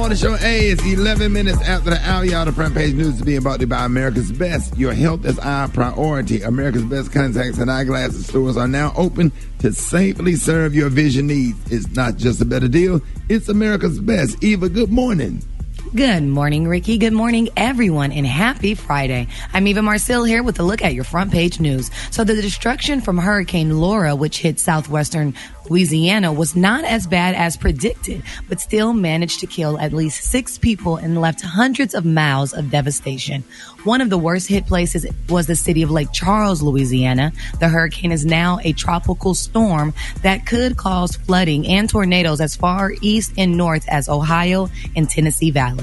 Morning Show. Hey, it's 11 minutes after the hour. Y'all, the front page news is being brought to you by America's Best. Your health is our priority. America's Best contacts and eyeglasses stores are now open to safely serve your vision needs. It's not just a better deal, it's America's Best. Eva, good morning. Good morning, Ricky. Good morning, everyone, and happy Friday. I'm Eva Marcille here with a look at your front page news. So the destruction from Hurricane Laura, which hit southwestern Louisiana, was not as bad as predicted, but still managed to kill at least 6 people and left hundreds of miles of devastation. One of the worst hit places was the city of Lake Charles, Louisiana. The hurricane is now a tropical storm that could cause flooding and tornadoes as far east and north as Ohio and Tennessee Valley.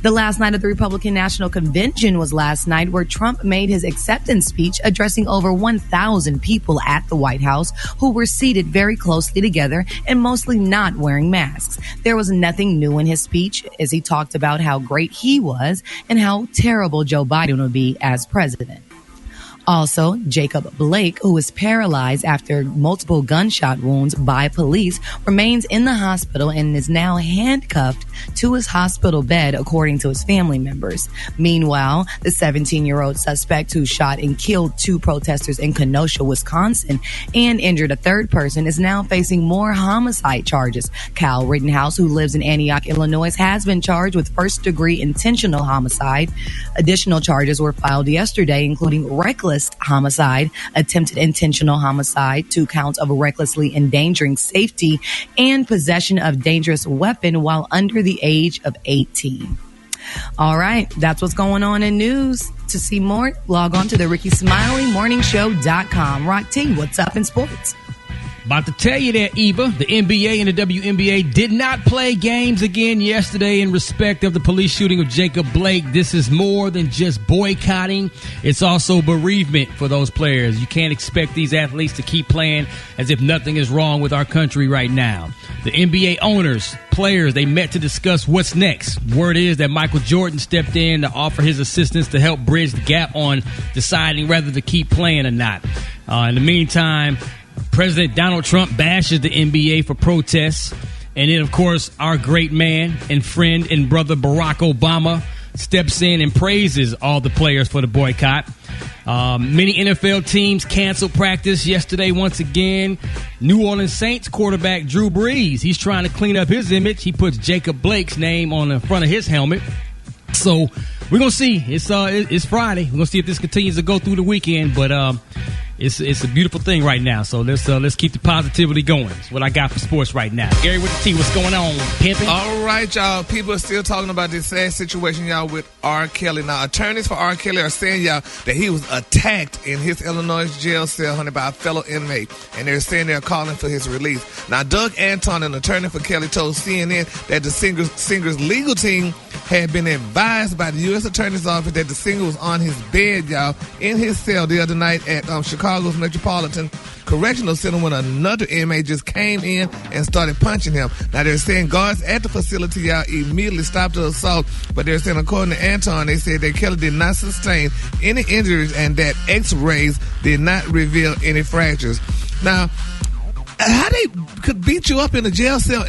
The last night of the Republican National Convention was last night, where Trump made his acceptance speech addressing over 1,000 people at the White House who were seated very closely together and mostly not wearing masks. There was nothing new in his speech as he talked about how great he was and how terrible Joe Biden would be as president. Also, Jacob Blake, who was paralyzed after multiple gunshot wounds by police, remains in the hospital and is now handcuffed to his hospital bed, according to his family members. Meanwhile, the 17-year-old suspect who shot and killed 2 protesters in Kenosha, Wisconsin, and injured a 3rd person is now facing more homicide charges. Kyle Rittenhouse, who lives in Antioch, Illinois, has been charged with first-degree intentional homicide. Additional charges were filed yesterday, including reckless homicide, attempted intentional homicide, 2 counts of recklessly endangering safety, and possession of dangerous weapon while under the age of 18. All right, that's what's going on in news. To see more, log on to the RickySmileyMorningShow.com. Rock T, what's up in sports? About to tell you that, Eva, the NBA and the WNBA did not play games again yesterday in respect of the police shooting of Jacob Blake. This is more than just boycotting. It's also bereavement for those players. You can't expect these athletes to keep playing as if nothing is wrong with our country right now. The NBA owners, players, they met to discuss what's next. Word is that Michael Jordan stepped in to offer his assistance to help bridge the gap on deciding whether to keep playing or not. In the meantime, President Donald Trump bashes the NBA for protests. And then, of course, our great man and friend and brother Barack Obama steps in and praises all the players for the boycott. Many NFL teams canceled practice yesterday once again. New Orleans Saints quarterback Drew Brees, he's trying to clean up his image. He puts Jacob Blake's name on the front of his helmet. So we're going to see. It's Friday. We're going to see if this continues to go through the weekend. But it's a beautiful thing right now. So let's keep the positivity going. That's what I got for sports right now. Gary with the T, what's going on? Pimping? All right, y'all. People are still talking about this sad situation, y'all, with R. Kelly. Now, attorneys for R. Kelly are saying, y'all, that he was attacked in his Illinois jail cell, honey, by a fellow inmate. And they're saying they're calling for his release. Now, Doug Anton, an attorney for Kelly, told CNN that the singer's legal team had been advised by the U.S. Attorney's Office that the singer was on his bed, y'all, in his cell the other night at Chicago's Metropolitan Correctional Center when another inmate just came in and started punching him. Now, they're saying guards at the facility, y'all, immediately stopped the assault, but they're saying, according to Anton, they said that Kelly did not sustain any injuries and that x-rays did not reveal any fractures. Now, how they could beat you up in a jail cell?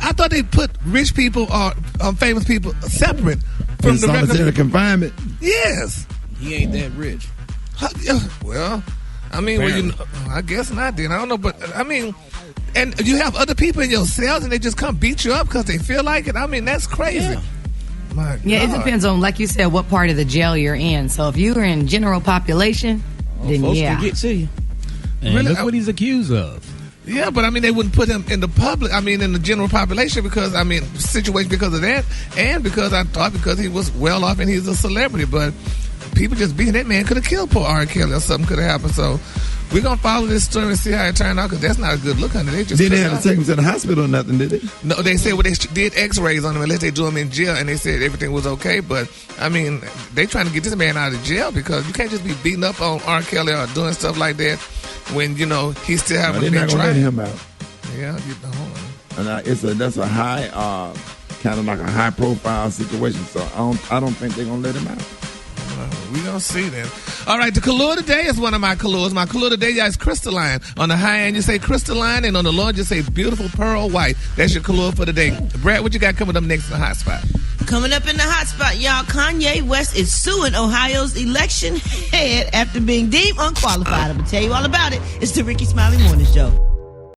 I thought they put rich people or famous people separate from the solitary confinement. Yes. He ain't that rich. Well, I mean, I guess not then. I don't know, but I mean, and you have other people in your cells and they just come beat you up because they feel like it. I mean, that's crazy. Yeah, it depends on, like you said, what part of the jail you're in. So if you're in general population, then folks can get to you. And really? Look what he's accused of. Yeah, but I mean, they wouldn't put him in the public, in the general population because, situation because of that, and because he was well off and he's a celebrity. But people just beating that man could have killed poor R. Kelly or something could have happened. So we're going to follow this story and see how it turned out because that's not a good look on it. They just didn't have to take him to the hospital or nothing, did they? No, they said they did x-rays on him unless they do him in jail, and they said everything was okay. But, they trying to get this man out of jail because you can't just be beating up on R. Kelly or doing stuff like that when, he still haven't been tried. They're not going to let him out. Yeah, and that's a high, kind of like a high-profile situation. So I don't think they're going to let him out. We're going to see then. All right, the color today is one of my colors. My color today, y'all, is crystalline. On the high end, you say crystalline, and on the low end, you say beautiful pearl white. That's your color for today. Brad, what you got coming up next in the hot spot? Coming up in the hot spot, y'all, Kanye West is suing Ohio's election head after being deemed unqualified. I'm going to tell you all about it. It's the Ricky Smiley Morning Show.